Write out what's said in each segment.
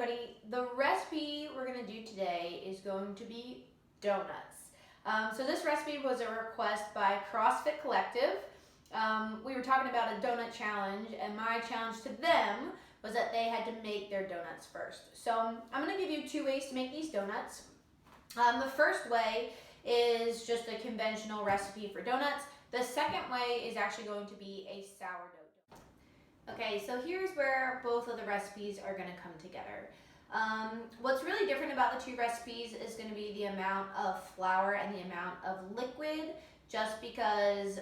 everybody, the recipe we're going to do today is going to be donuts. So this recipe was a request by CrossFit Collective. We were talking about a donut challenge, and my challenge to them was that they had to make their donuts first. So I'm going to give you two ways to make these donuts. The first way is just a conventional recipe for donuts. The second way is actually going to be a sourdough. Okay, so here's where both of the recipes are going to come together. What's really different about the two recipes is going to be the amount of flour and the amount of liquid, just because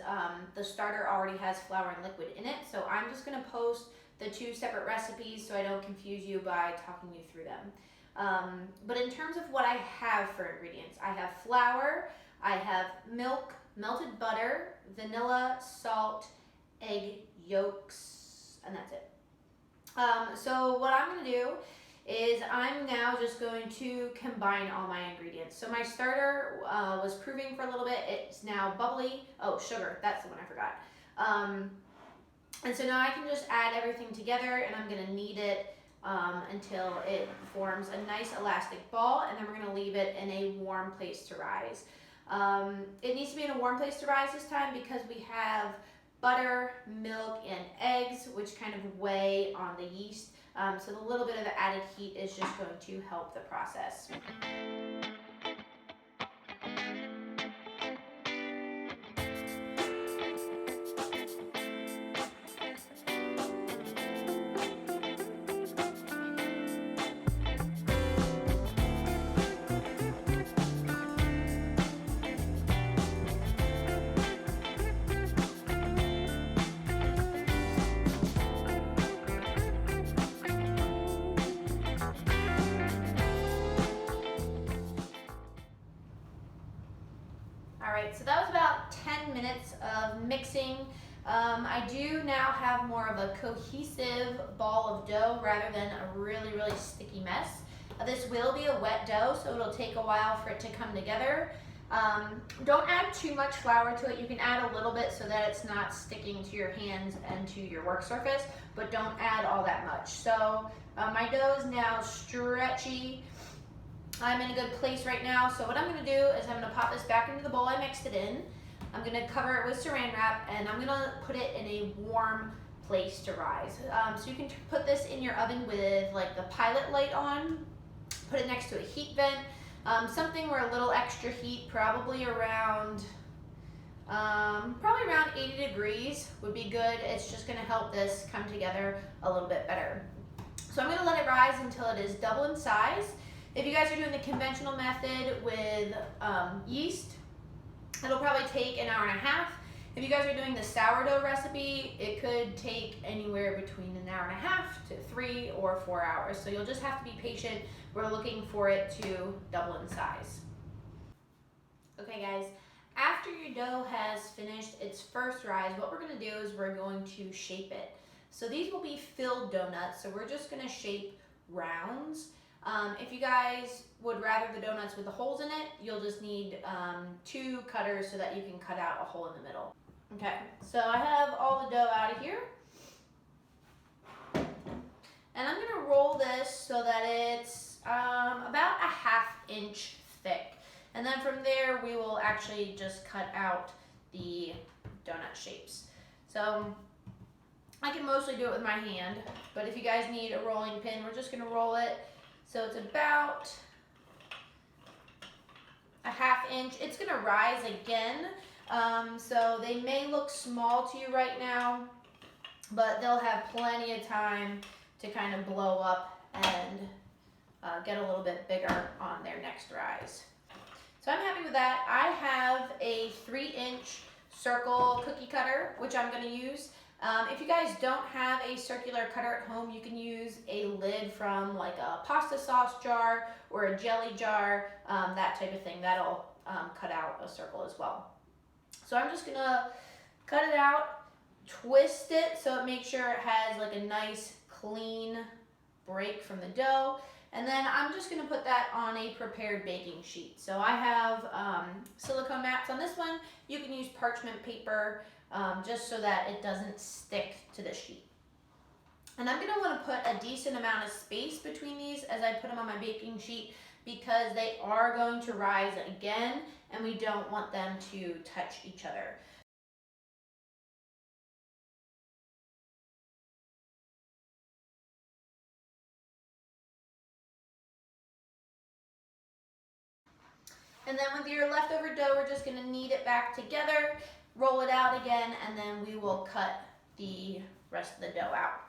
the starter already has flour and liquid in it. So I'm just going to post the two separate recipes so I don't confuse you by talking you through them. But in terms of what I have for ingredients, I have flour, I have milk, melted butter, vanilla, salt, egg yolks, and that's it. So what I'm going to do is I'm now just going to combine all my ingredients. So my starter was proving for a little bit. It's now bubbly. Oh, sugar. That's the one I forgot. And so now I can just add everything together, and I'm going to knead it until it forms a nice elastic ball, and then we're going to leave it in a warm place to rise. It needs to be in a warm place to rise this time because we have butter, milk, and eggs, which kind of weigh on the yeast. So the little bit of the added heat is just going to help the process. Alright, so that was about 10 minutes of mixing. I do now have more of a cohesive ball of dough rather than a really sticky mess. This will be a wet dough, so it'll take a while for it to come together. Don't add too much flour to it. You can add a little bit so that it's not sticking to your hands and to your work surface, but don't add all that much. So my dough is now stretchy. I'm in a good place right now, so what I'm going to do is I'm going to pop this back into the bowl I mixed it in. I'm going to cover it with saran wrap, and I'm going to put it in a warm place to rise. So you can put this in your oven with like the pilot light on, put it next to a heat vent, something where a little extra heat, probably around 80 degrees would be good. It's just going to help this come together a little bit better. So I'm going to let it rise until it is double in size. If you guys are doing the conventional method with yeast, it'll probably take an hour and a half. If you guys are doing the sourdough recipe, it could take anywhere between an hour and a half to 3 or 4 hours. So you'll just have to be patient. We're looking for it to double in size. Okay guys, after your dough has finished its first rise, what we're going to do is we're going to shape it. So these will be filled donuts, so we're just going to shape rounds. If you guys would rather the donuts with the holes in it, you'll just need 2 cutters so that you can cut out a hole in the middle. Okay, so I have all the dough out of here. And I'm going to roll this so that it's about a 1/2 inch thick. And then from there, we will actually just cut out the donut shapes. So I can mostly do it with my hand, but if you guys need a rolling pin, we're just going to roll it. So it's about a 1/2 inch. It's going to rise again. So they may look small to you right now, but they'll have plenty of time to kind of blow up and get a little bit bigger on their next rise. So I'm happy with that. I have a 3-inch circle cookie cutter, which I'm going to use. If you guys don't have a circular cutter at home, you can use a lid from like a pasta sauce jar or a jelly jar, that type of thing. That'll cut out a circle as well. So I'm just gonna cut it out, twist it so it makes sure it has like a nice clean break from the dough. And then I'm just gonna put that on a prepared baking sheet. So I have silicone mats on this one. You can use parchment paper just so that it doesn't stick to the sheet. And I'm gonna wanna put a decent amount of space between these as I put them on my baking sheet because they are going to rise again and we don't want them to touch each other. And then with your leftover dough, we're just gonna knead it back together, roll it out again, and then we will cut the rest of the dough out.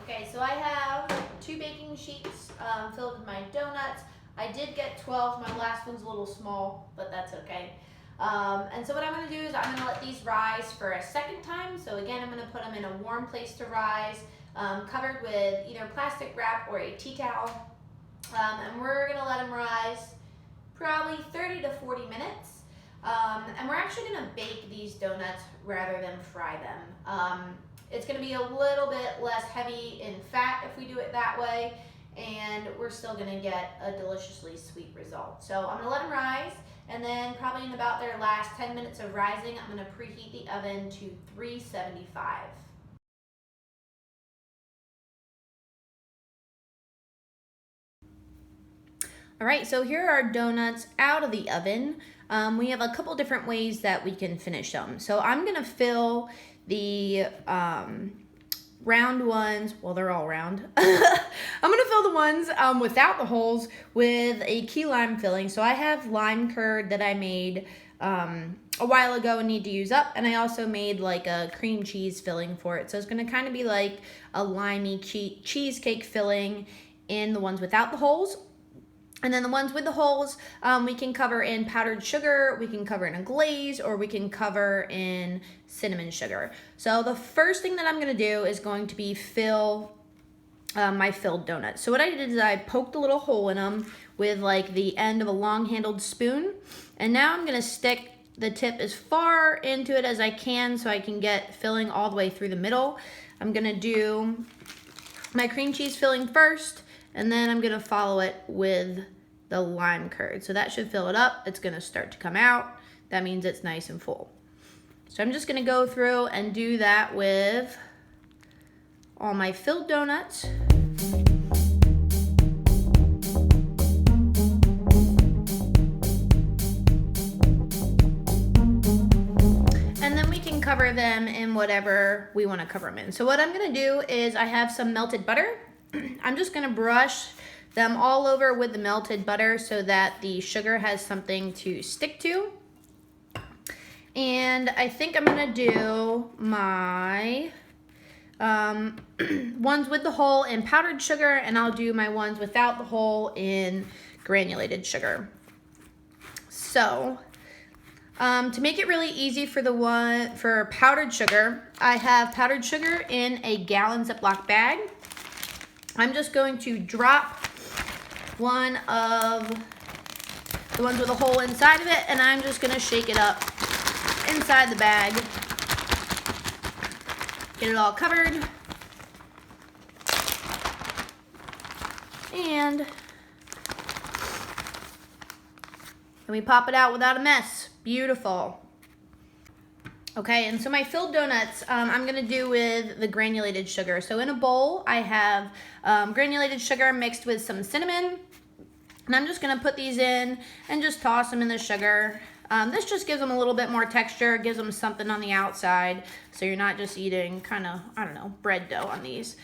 Okay, so I have 2 baking sheets filled with my doughnuts. I did get 12, my last one's a little small, but that's okay. And so what I'm gonna do is I'm gonna let these rise for a second time. So again, I'm gonna put them in a warm place to rise, covered with either plastic wrap or a tea towel. And we're gonna let them rise probably 30 to 40 minutes. And we're actually gonna bake these donuts rather than fry them. It's gonna be a little bit less heavy in fat if we do it that way, and we're still gonna get a deliciously sweet result. So I'm gonna let them rise, and then probably in about their last 10 minutes of rising, I'm gonna preheat the oven to 375. All right, so here are our donuts out of the oven. We have a couple different ways that we can finish them. So I'm gonna fill the round ones, well, they're all round. I'm gonna fill the ones without the holes with a key lime filling. So I have lime curd that I made a while ago and need to use up, and I also made like a cream cheese filling for it. So it's gonna kind of be like a limey cheesecake filling in the ones without the holes. And then the ones with the holes, we can cover in powdered sugar, we can cover in a glaze, or we can cover in cinnamon sugar. So the first thing that I'm gonna do is going to be fill my filled donuts. So what I did is I poked a little hole in them with like the end of a long-handled spoon. And now I'm gonna stick the tip as far into it as I can so I can get filling all the way through the middle. I'm gonna do my cream cheese filling first, and then I'm gonna follow it with the lime curd. So that should fill it up. It's gonna start to come out. That means it's nice and full. So I'm just gonna go through and do that with all my filled donuts. And then we can cover them in whatever we wanna cover them in. So what I'm gonna do is I have some melted butter. I'm just gonna brush them all over with the melted butter so that the sugar has something to stick to. And I think I'm gonna do my ones with the hole in powdered sugar, and I'll do my ones without the hole in granulated sugar. So to make it really easy for powdered sugar, I have powdered sugar in a gallon Ziploc bag. I'm just going to drop one of the ones with a hole inside of it, and I'm just gonna shake it up inside the bag. Get it all covered. And we pop it out without a mess. Beautiful. Okay, and so my filled donuts, I'm gonna do with the granulated sugar. So in a bowl, I have granulated sugar mixed with some cinnamon, and I'm just gonna put these in and just toss them in the sugar. This just gives them a little bit more texture, gives them something on the outside, so you're not just eating kind of, I don't know, bread dough on these.